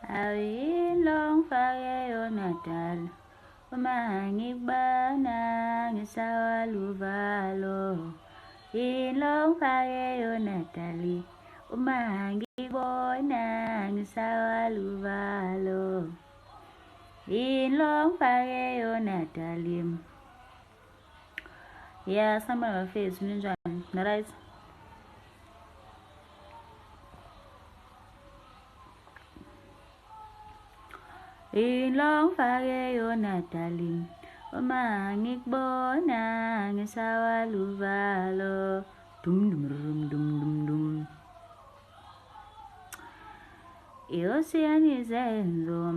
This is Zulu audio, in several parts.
Awilo ngifake yona dala, uma ngikubona ngishawa luvalo. Yilo ngifake yona dali, uma ngikubona ngishawa luvalo. Yilo ngifake yona dali. Yeah, samba ngafethu ninjani? Na-right? Yilo ngifake yona dali, uma ngikubona ngishawa luvalo. Dum dum dum dum dum dum. Iyosiyanizenzo.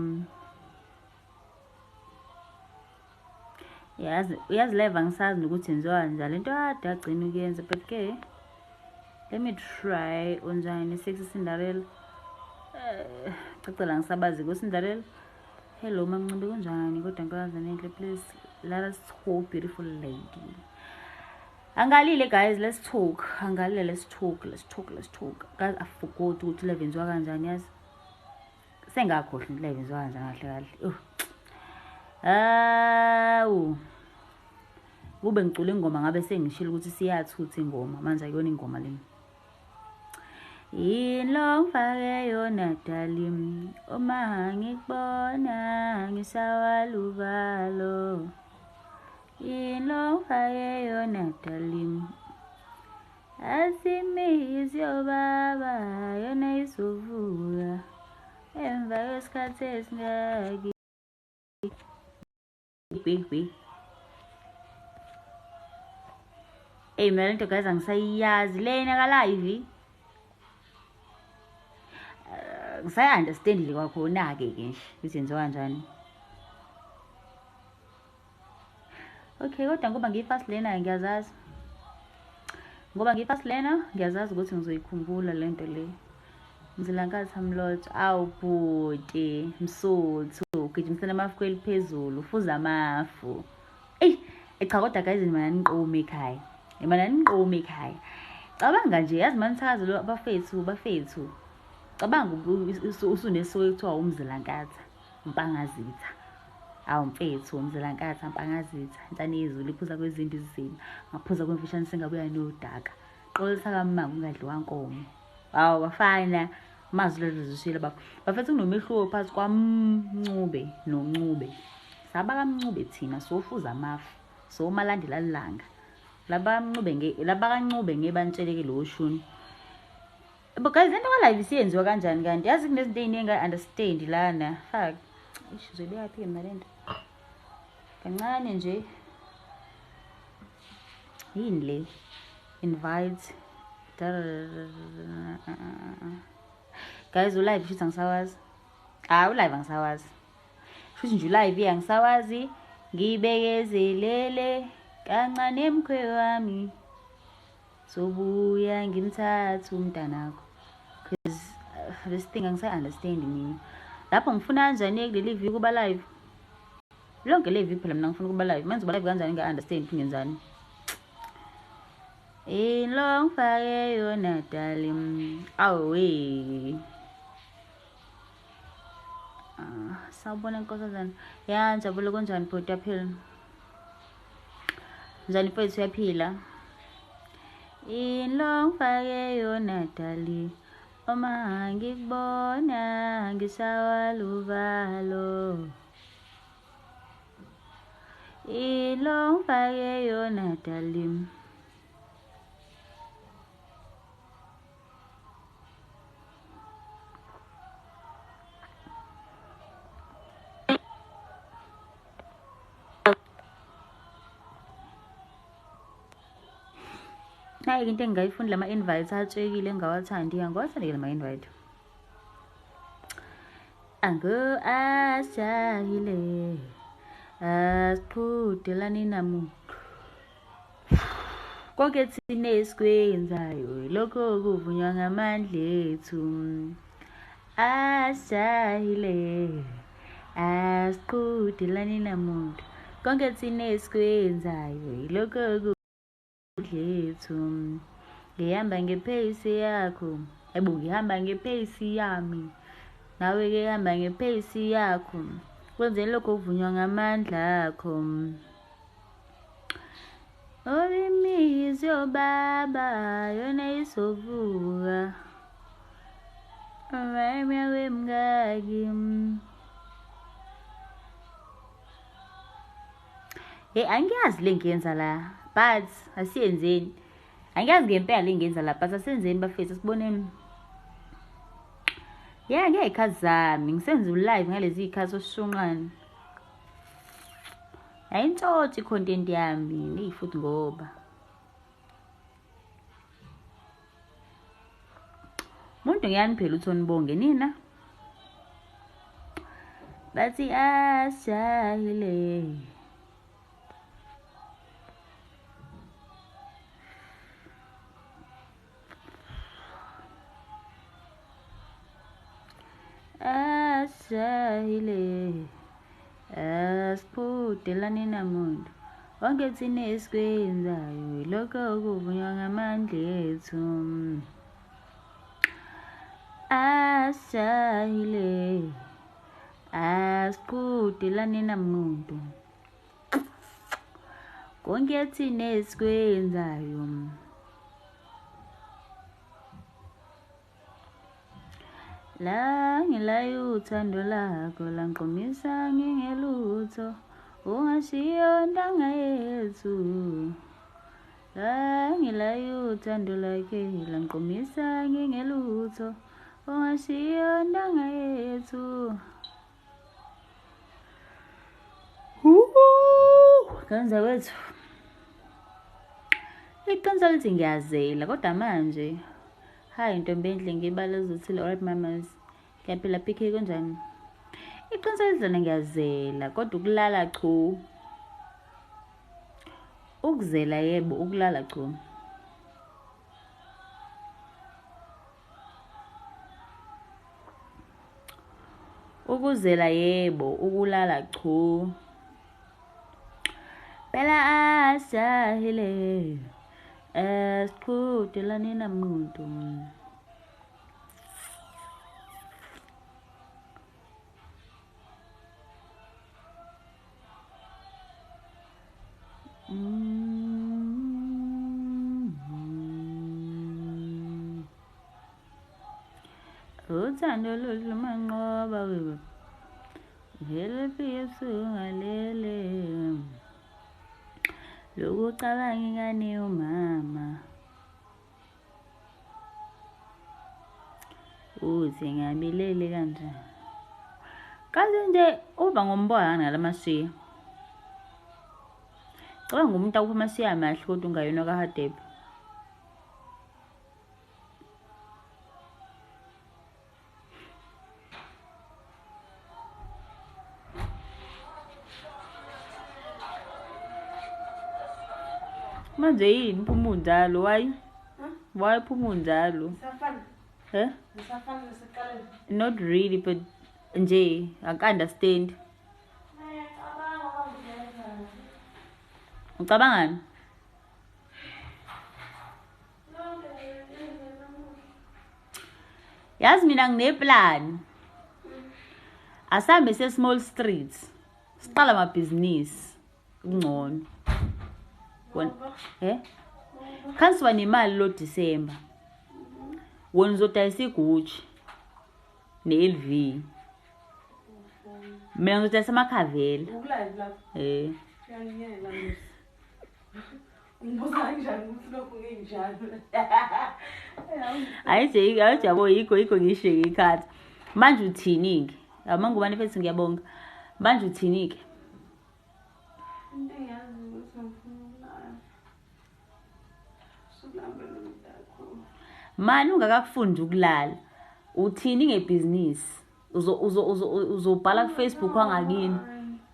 Uyazileva ngisazi nokuthi njengoba njalo into kade agcina ukuyenza, but ke let me try. Unjani Sexy Cinderella? Cacela ngisabazi kuCinderella. Hello Mamncube, kunjani? Kodwa nkazana enhle, please let us talk, beautiful lady. Angalile guys, let's talk. Angalile, let's talk. Guys, I forgot ukuthi live yenziwa kanjani, yazi. Sengakhohlwa ukuthi live yenziwa kanjani kahle kahle. Kube ngicula ingoma ngabe sengishilo ukuthi siyathutha ingoma, manje ayona ingoma lena. Yilo ngifake yona dali, uma ngikubona ngishawa luvalo. Yilo ngifake yona dali, asimizi yobaba yona izovuka emva kwesikhathi esingaki. Hey mina lento guys angisayazi lena ka-live. Ngisaya-understand kwakhona-ke ke nje ukuthi yenziwa kanjani. Okay, kodwa ngoba ngiyifast lena ngiyazazi. Ngiyazazi ukuthi ngizoyikhumbula lento le. Mzilankazi Hamlot, awu bhuti, Msuthu, ugijimisela amafu eliphezulu, ufuza amafu. Cha kodwa guys nimana niqome ekhaya. Cabanga nje, yazi manithakazi lo bafethu. Cabanga usunesuku ekuthiwa umzilankazi, Mpangazitha. Awu mfethu, umzilankazi Mpangazitha. Intshane yezulu iphuza kwezinto izima, ngaphuza kwemfishane sengabuya nodaka. Qolisa kamanga ungadliwa nkomo. Awu bafana, amazwi lezishilo bafethu kunomehluko phakathi kwaMncube noNcube. Saba kaMncube thina sofuza amafu, so malandela langa. Laba kaNcube ngebantsheleke lo shuni. But guys, into ka-live siyenziwa kanjani kanti? Yazi kunezinto ey'ningi understand lana. Fuck. Uzoyibeka phi mina lento? Kancane nje. Yini le? Invite. Guys, u-live futhi angisawazi. U-live angisawazi. Futhi nje u-live angisawazi. Ngibekezelele kancane mkhwe wami. Sobuya ngimthatha umntanakho. Because this thing angisa-understand mina. Lapho ngifuna kanjani kuleli view kuba live? Lonke le view phela mina ngifuna kuba live. Manje uba live kanjani nginga-understand ukuthi ngenzani? Yilo ngifake yona dali, awe. Sawubona nkosazana. Ya njabule kunjani bhuti yaphila? Njani mfethu uyaphila? Yilo ngifake yona dali, uma ngikubona ngishawa luvalo. Yilo ngifake yona dali. Nayi into engingayifuni lama-invite atshekile engawathandi, angiwathandile lama-invite. Asijahile asiqhudelani namuntu, konke thina esikwenzayo lokho kuvunywa ngamandla ethu. Asijahile asiqhudelani namuntu, konke thina esikwenzayo lokho lethu. Ngihamba ngepace yakho, ngihamba ngepace yami. nawe-ke hamba ngepace yakho kwenze lokho okuvunywa ngamandla akho. Imizi yobaba yona isovuka umamya wemngaki. Angiyazi le ngiyenza la but asiyenzeni. Angiyazi ngempela le ngiyenza la but asenzeni bafethu siboneni. Ngiyayikhathi zami ngisenza ulive ngalezi ikhathi osishunqane. Ayintshotshi i-content yami futhi ngoba umuntu ngiyani phela uThonibonge nina bathi asihile. Asihile asiphudelani namuntu wonke thina esikwenzayo lokho okuvunywa ngamandla ethu. Asihile asiphudelani namuntu konke thina esikwenzayo. La ngilayo uthando lakho langqumisa ngingelutho ungashiyo ndanga yethu. La ngilayo uthando lakhe langqumisa ngingelutho ungashiyo ndanga yethu. Kanza wethu iqiniso lithi ngiyazela kodwa manje hayi ntombi enhle ngibala uzothile. Alright mamas ngiyaphila PK kanjani? Iqiniso lidlana ngiyazela kodwa ukulala chu. Ukuzela yebo ukulala chu. Ukuzela yebo ukulala chu. Phela asihile asiphudelani namuntu. Uthando lumanqoba webo vele phezu ngalele lokucabanga ingane umama uthi ngabilele kanjani. Kaze nje uba ngomboya nalamashiya. Cabanga umuntu akupha amashiya amahle kodwa ungayona kaHadebe. Manje yini phuma unjalo why phuma unjalo? Not really but nje I can't understand. Ucabangani? Yazi mina ngineplan. Asambe se-small streets. Siqala amabhizinisi kungcono. Khansiwa nemali lo December. Wona uzodayisa iGucci ne-LV. Mina ngizodayisa amakhavela. Ayijabo yikho ngisheke ikhathi. Manje uthini-ke? Mangubani mfethu ngiyabonga. Manje uthini-ke? Mani ungakakufundi ukulala. Uthini ngebhizinisi? Uzobhala kuFacebook wangakini.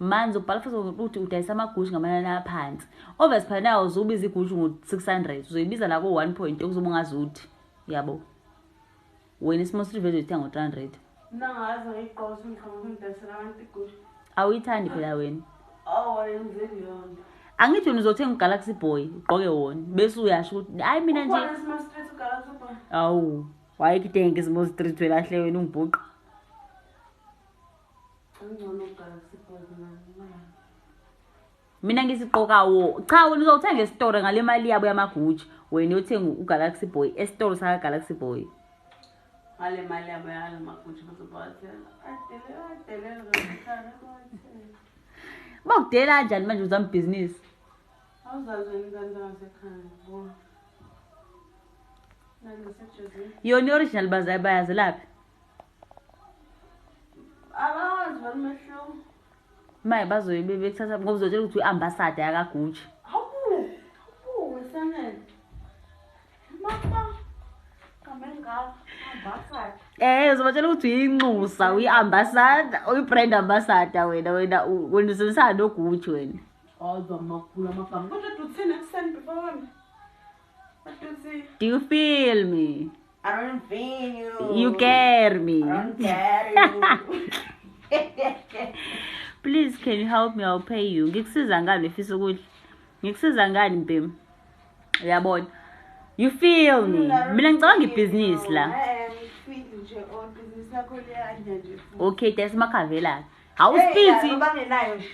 Manje ubhala Facebook uthi udayisa amaGucci ngamanani aphansi. Obviously phela nawo uzobiza iGucci ngo600. Uzoyibiza la ko1 okuzoba ungazuthi. Yabo. Wena isimo sivele uthenga ngo300. Nangazi ngiqoqa ngikhamuka ngidayisela abantu iGucci. Awuyithandi phela wena. Yenzeni yona. Angithi wena uzothenga uGalaxy Boy ugqoke wona bese uyasho ukuthi hayi mina nje. Ubona isima street uGalaxy Boy. Awu, wayekithenga isimo street welahle wena ungibhuqa. Angcono uGalaxy Boys manje. Mina ngisiqoka wo. Cha wena uzothenga esitore ngale mali yabo yamaguji. Wena uyothenga uGalaxy Boy esitore sa Galaxy Boy. Ngale mali yabo yala maguji bazobathela. Adelela ngakhala bathela. Bawudela kanjani manje uzama business? Awuzazweni kanti ngasekhaya bo. NaniseJersey. Yona original bayazi laphi? Abawazi balimehlo. Maye bazoyibe bekuthatha ngoba uzotshela ukuthi uambassador yakaguji. Hawu wesanele. Mama. Kamenga ambassador. Uzobatshela ukuthi uyinxusa, uyiambassador, uyibrand ambassador wena usebenzisana noguji wena. Awuzwa makhulu amagama. Kodwa duthini ekuseni before wami. Do you feel me? I don't feel you. You care me. I don't care you. Please, can you help me? I'll pay you. Ngikusiza ngani efisa ukudla? Ngikusiza ngani mpim? Uyabona? You feel me? Mina ngicabanga ibhizinisi la. Feel nje on business yakho leyanja nje. Okay, that's makavela. Awusithi bangenayo nje.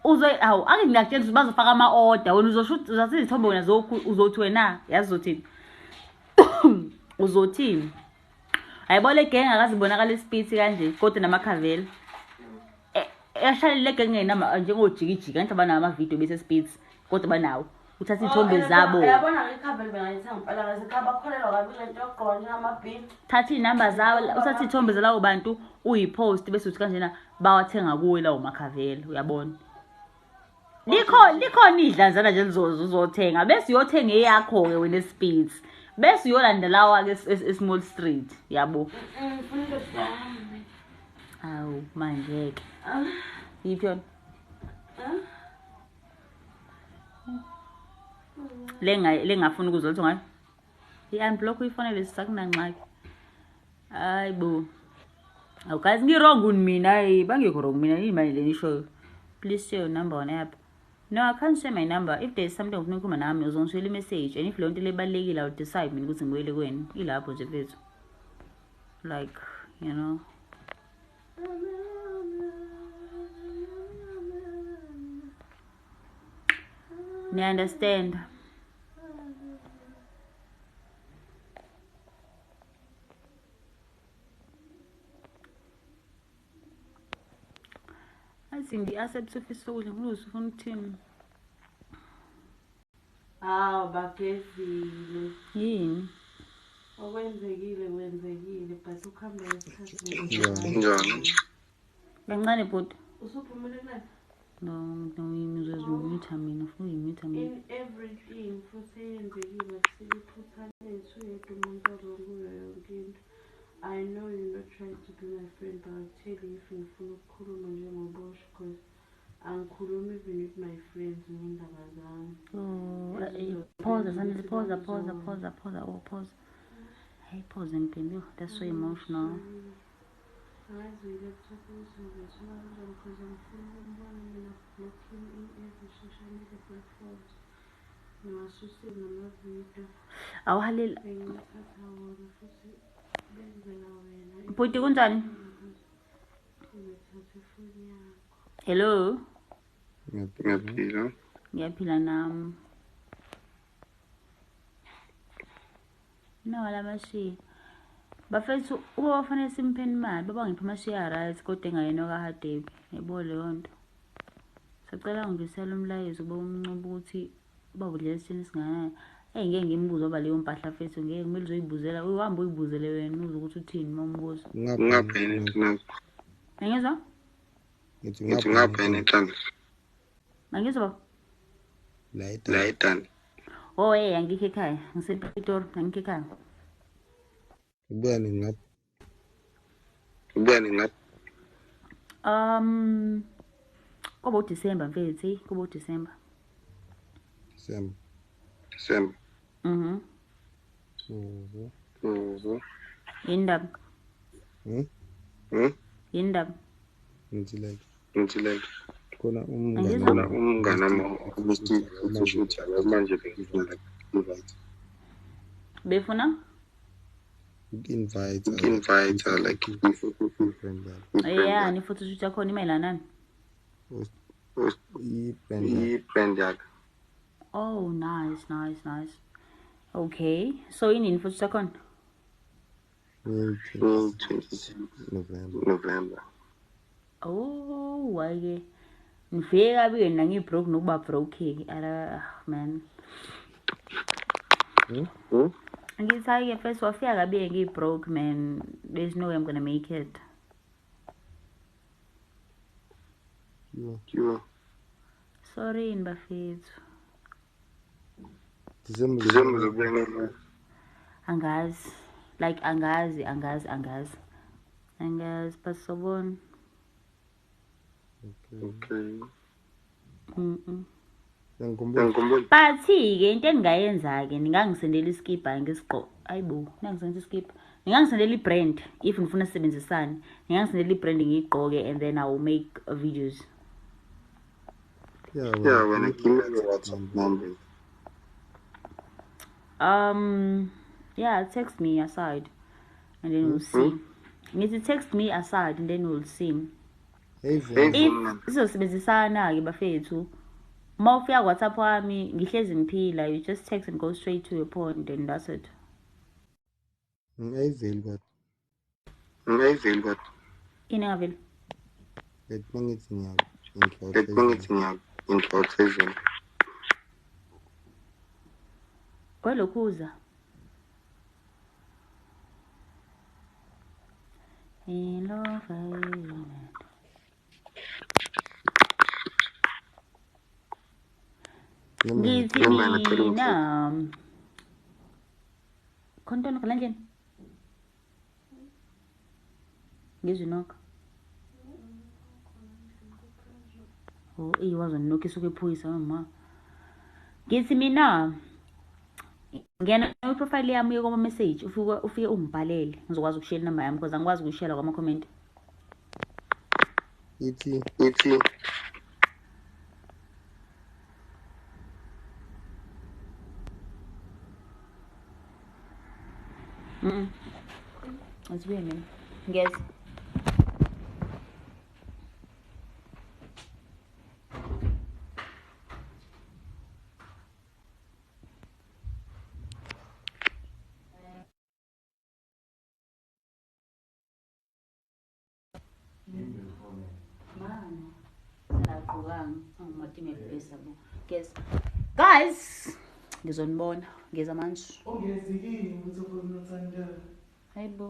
Ake ngiyakutshela ukuthi bazofaka ama-order wena uzathatha izithombe wena uzothi wena yazi uzothini. Uzothini? Ayibona le gang akazibonakala isipiti kanje kodwa namakhavela. Yashali le gang ngenama njengojikijiki kanti banama-video bese spits kodwa banawo. Uthatha izithombe zabo. Yabona ngekhavela bengayithanga impela kaze khaba kholelwa kabi le nto ogqoka njengamabhini. Thatha inamba zawo, uthatha izithombe zalawo bantu uyipost bese uthi kanjena bawathenga kuwe lawo makhavela, uyabona? Likhona idlanzana nje uzothenga bese uyothenga eyakho ke wena speeds bese uyolandela wake eSmall Street yabo. Ngifuna into sami. Awu manje ke yiphi yona lengafuna ukuzolutho ngayo i-unblock uyifonele sisakunanxaki. Hayibo awukazi ngirong mina bangekho wrong mina imali lenisho. Please share your number on app. No, I can't share my number. If there's something of ngikhuluma nami uzongishela message and if leyo nto lebalekile I'll decide mina ukuthi ngibuyele kweni ilapho nje mfethu. Like, you know. You understand? Athi accept office ukudla ngulusi ufuna ukuthini? Bakezile. Yini? Okwenzekile but ukhambe isikhathi Njani? Kancane bhuti. usuphumelelana No, uzozimutha mina ufuna uyimutha mina. in everything futhi eyenzekile siliphutha lethu yedwa umuntu aronguyo yonke into. I know you're not trying to be my friend, but I'll tell you if ngifuna ukukhuluma njengoBosh because angikhulumi even with my friends ngendaba zami. Pause. Hey, pause and baby. That's so emotional. Angazi laptop uzobethula kanjani because ngifuna ukumbona mina blocking in every social media platforms. Ngiwasusile namavidiyo. Awuhalela. Bengithatha wona futhi benzela wena. Bhuti kunjani? Ngithathe ifoni yakho. Hello. Ngiyaphila. Ngiyaphila nami. No, la mashi. Bafethu uba bafanele simpheni imali baba ngipha amashiya right kodwa engayena kaHadebi. Yebo leyo nto. Sacela ngisela umlayezo kuba umncubo ukuthi babudlela isithini singanayo. Ngeke ngimbuze oba leyo mpahla fethu ngeke kumele uzoyibuzela. Uhamba uyibuzele wena uze ukuthi uthini mombuzo. Ngapheni nakho. Ngiyezwa? Ngithi ngapheni enhlanzi. Ngiyezwa? La etani. Oh angikho ekhaya. NgisePitori, angikho ekhaya. Ubani ngapha? Kuba uDisemba mfethu, kuba uDisemba. December. Yindaba. Yindaba. Ngithi like khona umngane ukuthi manje bengifuna invite. Befuna? Invite her like friend yeah ni-photoshoot yakhona imayelana nani? friend yakhe. Oh, nice. Okay, so inini photoshoot yakhona? 26 November. Oh, wake nifike kabi wena ngibroke nokuba broke man. Ngithi first wafika kabi ngibroke man, there's no way I'm gonna make it. You Sorry bafethu. December Angazi, like angazi but sobona. Okay. But-ke into engingayenza-ke ningangisendela iskipa ngesiqo. Ayibo, ningangisendela iskipa. Ningangisendela i-brand if nifuna sisebenzisane. Ningangisendela i-brand ngiyigqoke and then I will make videos. Yeah, when I give you your WhatsApp number. Yeah, text me aside and then we'll see. Need to text me aside and then we'll see. If sizosebenzisana-ke bafethu, uma ufika WhatsApp wami ngihlezi ngiphila, you just text and go straight to your point and that's it. Ngayiveli kodwa. Ini ngaveli? Bengithi ngiyakho. Kwelokhuza. In love island. Ngithi mina kontona kalanjeni ngizinokho. Oh, wazonokho isuke ephoyisa mama. Ngithi mina ngena profile yami yokoma message ufike ungibhalele ngizokwazi ukushare inamba yami because angikwazi ukuyishare kwama comment. Ithi It's weird, man. Guys. Guys, ngizonibona ngeza manje. Ongezikini ukuthi ukhona uthanda. Hayibo.